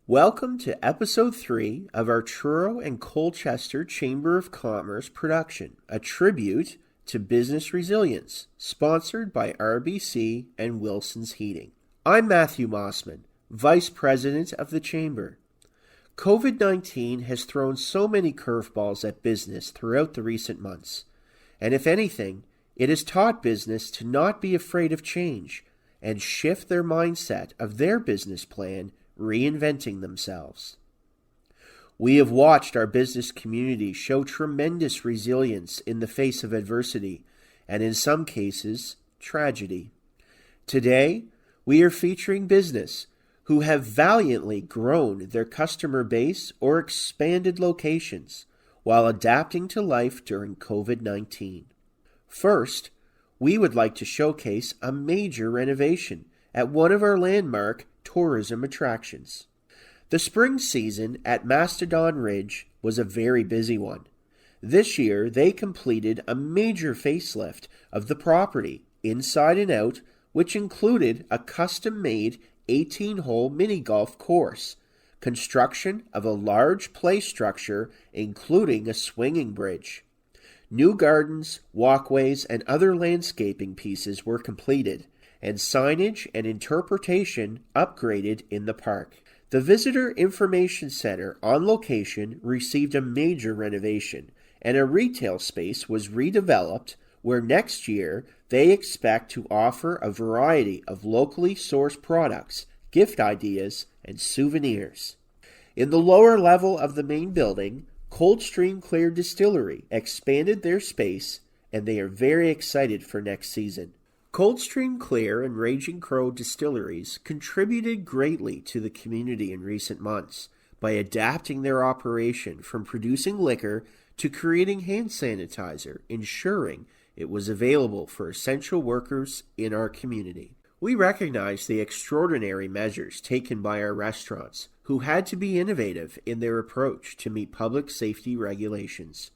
Welcome to episode 3 of our Truro and Colchester Chamber of Commerce production, a tribute to business resilience, sponsored by RBC and Wilson's Heating. I'm Matthew Mossman, Vice President of the Chamber. COVID-19 has thrown so many curveballs at business throughout the recent months, and if anything, it has taught business to not be afraid of change and shift their mindset of their business plan, reinventing themselves. We have watched our business community show tremendous resilience in the face of adversity, and in some cases, tragedy. Today, we are featuring business who have valiantly grown their customer base or expanded locations while adapting to life during COVID-19. First, we would like to showcase a major renovation at one of our landmark tourism attractions. The spring season at Mastodon Ridge was a very busy one. This year, they completed a major facelift of the property, inside and out, which included a custom-made 18-hole mini-golf course, construction of a large play structure including a swinging bridge. New gardens, walkways, and other landscaping pieces were completed, and signage and interpretation upgraded in the park. The Visitor Information Center on location received a major renovation, and a retail space was redeveloped where next year they expect to offer a variety of locally sourced products, gift ideas, and souvenirs. In the lower level of the main building, Coldstream Distillery expanded their space, and they are very excited for next season. Coldstream Clear and Raging Crow distilleries contributed greatly to the community in recent months by adapting their operation from producing liquor to creating hand sanitizer, ensuring it was available for essential workers in our community. We recognize the extraordinary measures taken by our restaurants, who had to be innovative in their approach to meet public safety regulations.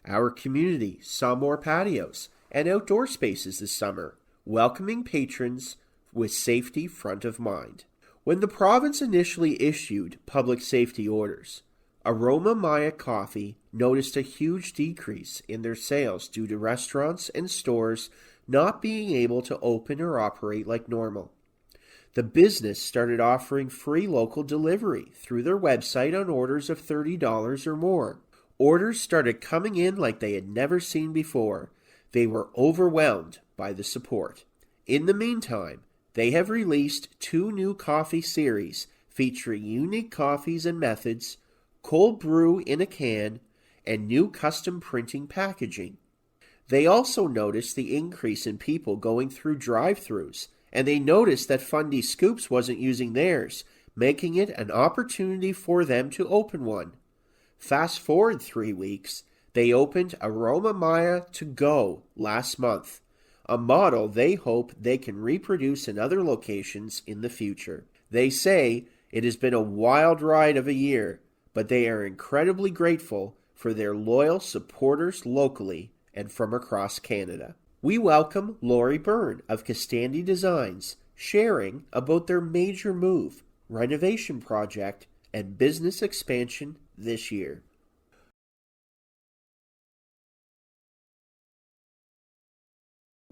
Our community saw more patios and outdoor spaces this summer, welcoming patrons with safety front of mind. When the province initially issued public safety orders, Aroma Coffee noticed a huge decrease in their sales due to restaurants and stores not being able to open or operate like normal. The business started offering free local delivery through their website on orders of $30 or more. Orders started coming in like they had never seen before. They were overwhelmed by the support. In the meantime, they have released 2 new coffee series featuring unique coffees and methods, cold brew in a can, and new custom printing packaging. They also noticed the increase in people going through drive-thrus, and they noticed that Fundy Scoops wasn't using theirs, making it an opportunity for them to open one. Fast forward 3 weeks, they opened Aroma to Go last month, a model they hope they can reproduce in other locations in the future. They say it has been a wild ride of a year, but they are incredibly grateful for their loyal supporters locally and from across Canada. We welcome Lori Byrne of Costandi Designs, sharing about their major move, renovation project, and business expansion this year.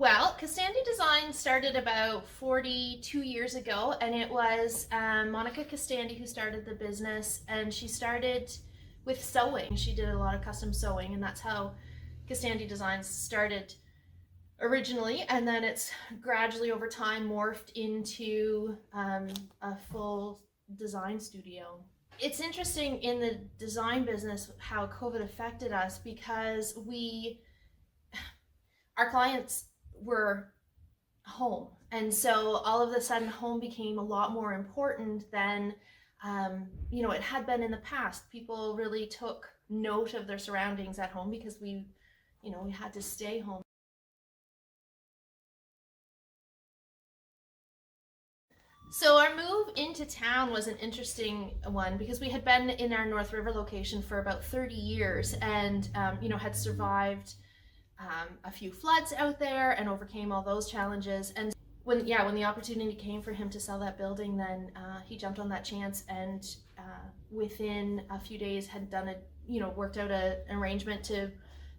Well, Costandi Design started about 42 years ago, and it was Monica Costandi who started the business, and she started with sewing. She did a lot of custom sewing, and that's how Costandi Designs started originally, and then it's gradually over time morphed into a full design studio. It's interesting in the design business how COVID affected us, because our clients were home, and so all of a sudden home became a lot more important than it had been in the past. People really took note of their surroundings at home because we had to stay home. So our move into town was an interesting one, because we had been in our North River location for about 30 years and had survived a few floods out there and overcame all those challenges. And when the opportunity came for him to sell that building, then he jumped on that chance and within a few days had done worked out an arrangement to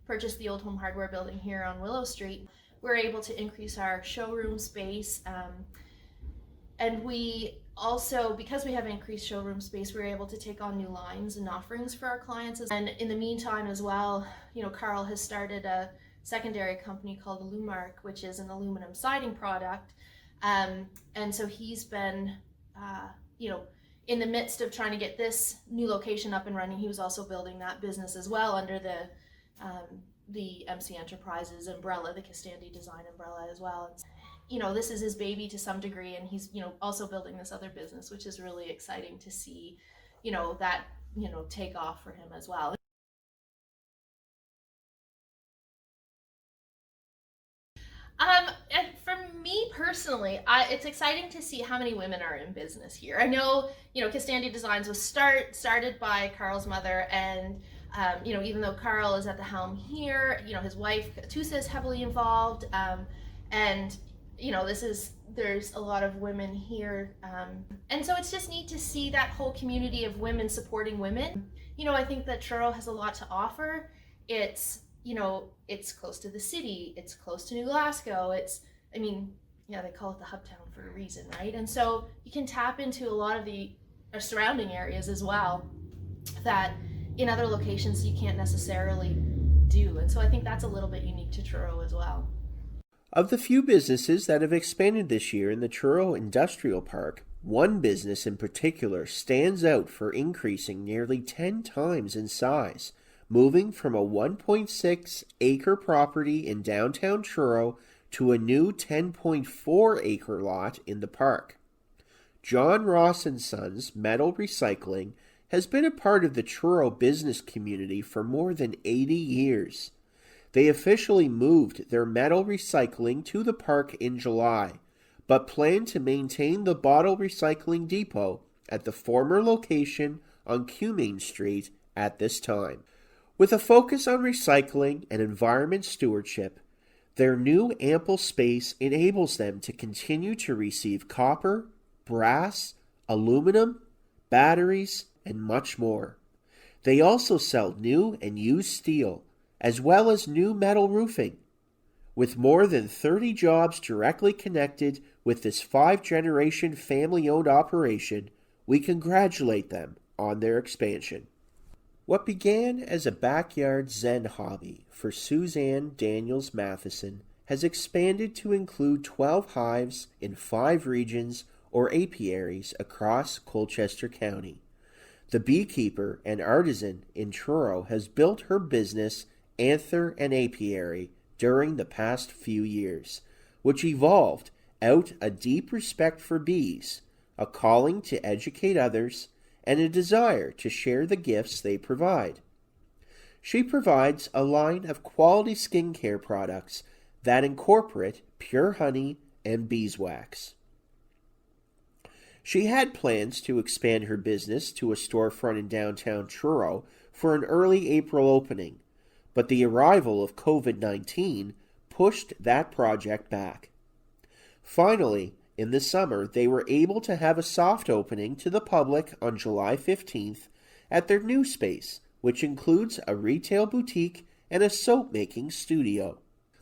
purchase the Old Home Hardware building here on Willow Street. We're able to increase our showroom space, and we also, because we have increased showroom space, we're able to take on new lines and offerings for our clients. And in the meantime as well, Carl has started a secondary company called Alumark, which is an aluminum siding product. And so he's been, in the midst of trying to get this new location up and running, he was also building that business as well under the MC Enterprises umbrella, the Costandi design umbrella as well. This is his baby to some degree, and he's, also building this other business, which is really exciting to see, that, take off for him as well. And for me personally, it's exciting to see how many women are in business here. I know, Costandi Designs was started by Carl's mother, and even though Carl is at the helm here, his wife Tusa is heavily involved, and there's a lot of women here, and so it's just neat to see that whole community of women supporting women. I think that Truro has a lot to offer. It's close to the city, it's close to New Glasgow, they call it the hub town for a reason, right? And so you can tap into a lot of the surrounding areas as well that in other locations you can't necessarily do. And so I think that's a little bit unique to Truro as well. Of the few businesses that have expanded this year in the Truro Industrial Park, one business in particular stands out for increasing nearly 10 times in size, moving from a 1.6 acre property in downtown Truro to a new 10.4 acre lot in the park. John Ross & Sons Metal Recycling has been a part of the Truro business community for more than 80 years. They officially moved their metal recycling to the park in July, but plan to maintain the bottle recycling depot at the former location on Cumming Street at this time. With a focus on recycling and environment stewardship, their new ample space enables them to continue to receive copper, brass, aluminum, batteries, and much more. They also sell new and used steel, as well as new metal roofing. With more than 30 jobs directly connected with this 5-generation family-owned operation, we congratulate them on their expansion. What began as a backyard Zen hobby for Suzanne Daniels Matheson has expanded to include 12 hives in 5 regions or apiaries across Colchester County. The beekeeper and artisan in Truro has built her business Anther and Apiary during the past few years, which evolved out a deep respect for bees, a calling to educate others, and a desire to share the gifts they provide. She provides a line of quality skincare products that incorporate pure honey and beeswax. She had plans to expand her business to a storefront in downtown Truro for an early April opening, but the arrival of COVID-19 pushed that project back. Finally, in the summer, they were able to have a soft opening to the public on July 15th at their new space, which includes a retail boutique and a soap-making studio.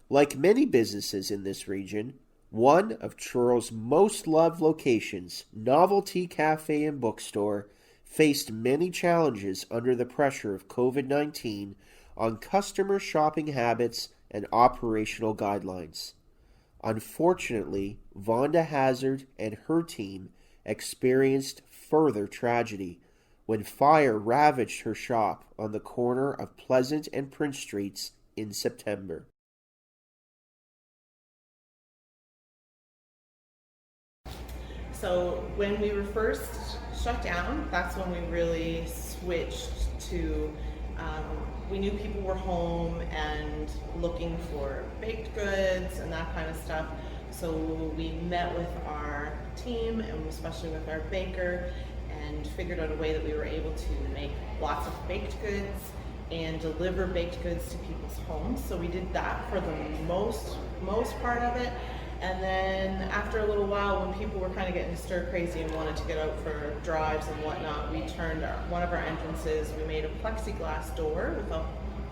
Like many businesses in this region, one of Truro's most loved locations, NovelTea Cafe and Bookstore, faced many challenges under the pressure of COVID-19 on customer shopping habits and operational guidelines. Unfortunately, Vonda Hazzard and her team experienced further tragedy when fire ravaged her shop on the corner of Pleasant and Prince Streets in September. So when we were first shut down, that's when we really switched to we knew people were home and looking for baked goods and that kind of stuff. So we met with our team and especially with our baker and figured out a way that we were able to make lots of baked goods and deliver baked goods to people's homes. So we did that for the most part of it. And then after a little while, when people were kind of getting stir crazy and wanted to get out for drives and whatnot, we turned one of our entrances, we made a plexiglass door with a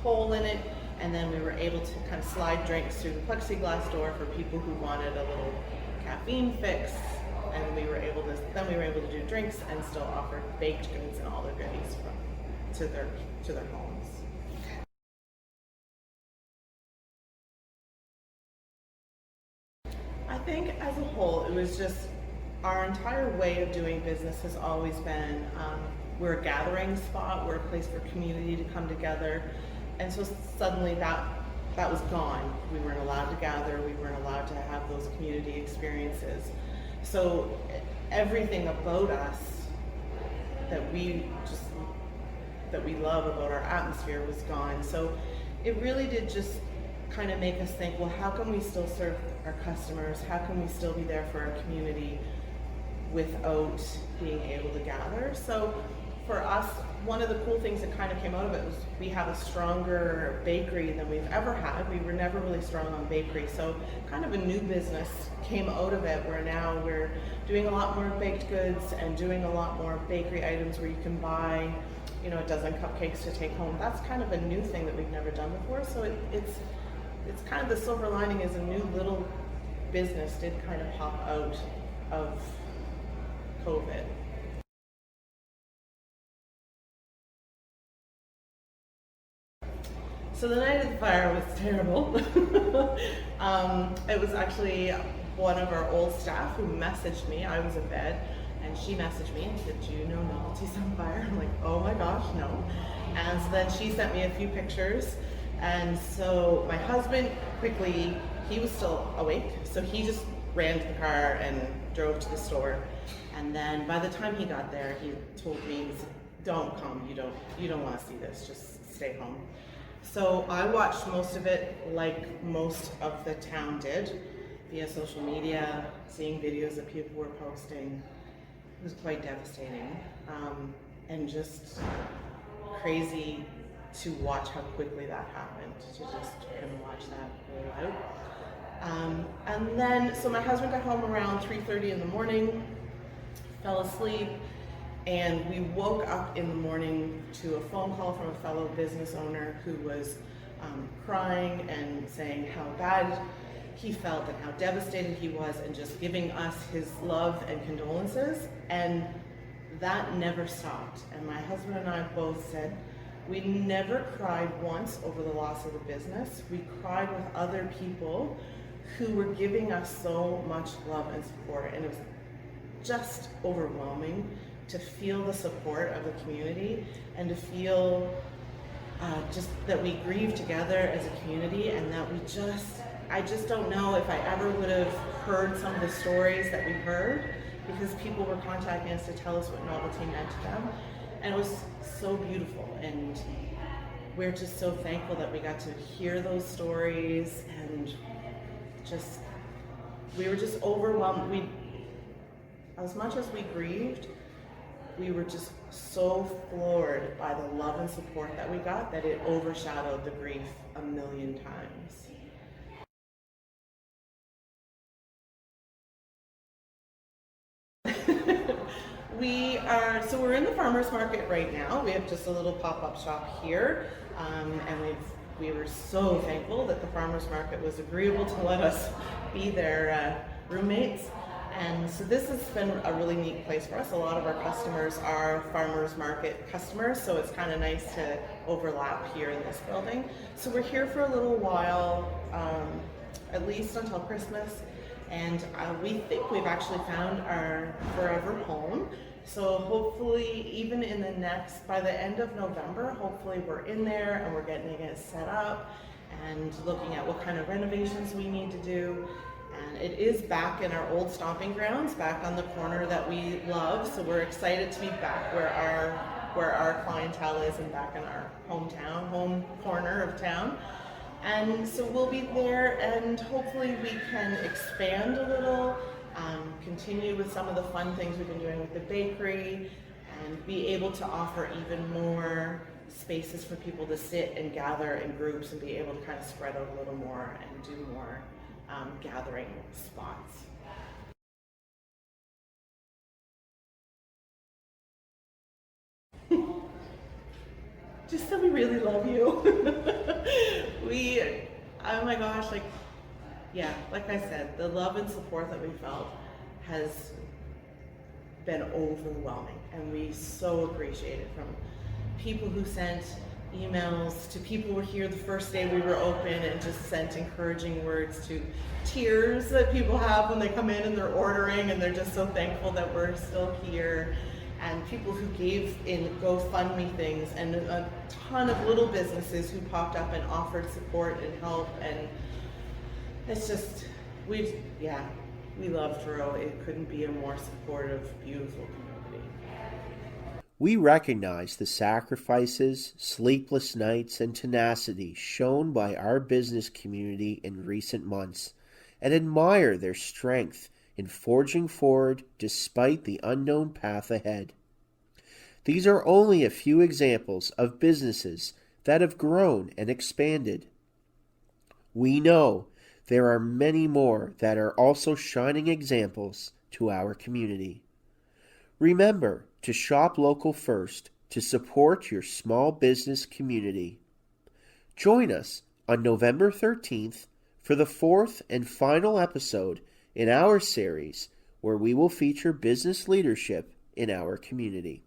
hole in it, and then we were able to kind of slide drinks through the plexiglass door for people who wanted a little caffeine fix. And we were able to do drinks and still offer baked goods and all their goodies to their homes. I think as a whole, it was just our entire way of doing business has always been, we're a gathering spot, we're a place for community to come together, and so suddenly that was gone. We weren't allowed to gather, we weren't allowed to have those community experiences. So everything about us that we love about our atmosphere was gone. So it really did just kind of make us think, well, how can we still serve our customers? How can we still be there for our community without being able to gather? So for us, one of the cool things that kind of came out of it was we have a stronger bakery than we've ever had. We were never really strong on bakery, so kind of a new business came out of it, where now we're doing a lot more baked goods and doing a lot more bakery items where you can buy, you know, a dozen cupcakes to take home. That's kind of a new thing that we've never done before. So it's kind of the silver lining is a new little business did kind of pop out of COVID. So the night of the fire was terrible. It was actually one of our old staff who messaged me. I was in bed, and she messaged me and said, "Do you know NovelTea's on fire?" I'm like, "Oh my gosh, no." And so then she sent me a few pictures, and so my husband quickly, he was still awake, so he just ran to the car and drove to the store. And then by the time he got there, he told me, "Don't come. You don't want to see this. Just stay home." So I watched most of it like most of the town did, via social media, seeing videos that people were posting. It was quite devastating, and just crazy to watch how quickly that happened, to just kind of watch that roll out. And then, so my husband got home around 3:30 in the morning, fell asleep, and we woke up in the morning to a phone call from a fellow business owner who was crying and saying how bad he felt and how devastated he was, and just giving us his love and condolences. And that never stopped. And my husband and I both said, we never cried once over the loss of the business. We cried with other people who were giving us so much love and support. And it was just overwhelming to feel the support of the community, and to feel just that we grieve together as a community, and that I just don't know if I ever would have heard some of the stories that we heard, because people were contacting us to tell us what NovelTea meant to them. And it was so beautiful, and we're just so thankful that we got to hear those stories, and just, we were just overwhelmed. As much as we grieved, we were just so floored by the love and support that we got, that it overshadowed the grief a million times. So we're in the farmer's market right now. We have just a little pop-up shop here, and we were so thankful that the farmer's market was agreeable to let us be their roommates. And so this has been a really neat place for us. A lot of our customers are farmers market customers, so it's kind of nice to overlap here in this building. So we're here for a little while, at least until Christmas, and we think we've actually found our forever home. So hopefully, even by the end of November, hopefully we're in there and we're getting it set up and looking at what kind of renovations we need to do. And it is back in our old stomping grounds, back on the corner that we love. So we're excited to be back where our clientele is, and back in our hometown, home corner of town. And so we'll be there, and hopefully we can expand a little, continue with some of the fun things we've been doing with the bakery, and be able to offer even more spaces for people to sit and gather in groups and be able to kind of spread out a little more and do more gathering spots. Just that we really love you. Oh my gosh, like I said, the love and support that we felt has been overwhelming, and we so appreciate it, from people who sent emails to people who were here the first day we were open and just sent encouraging words, to tears that people have when they come in and they're ordering and they're just so thankful that we're still here, and people who gave in GoFundMe things, and a ton of little businesses who popped up and offered support and help. And it's just, we love Truro. It couldn't be a more supportive, beautiful community. We recognize the sacrifices, sleepless nights, and tenacity shown by our business community in recent months, and admire their strength in forging forward despite the unknown path ahead. These are only a few examples of businesses that have grown and expanded. We know there are many more that are also shining examples to our community. Remember to shop local first to support your small business community. Join us on November 13th for the fourth and final episode in our series, where we will feature business leadership in our community.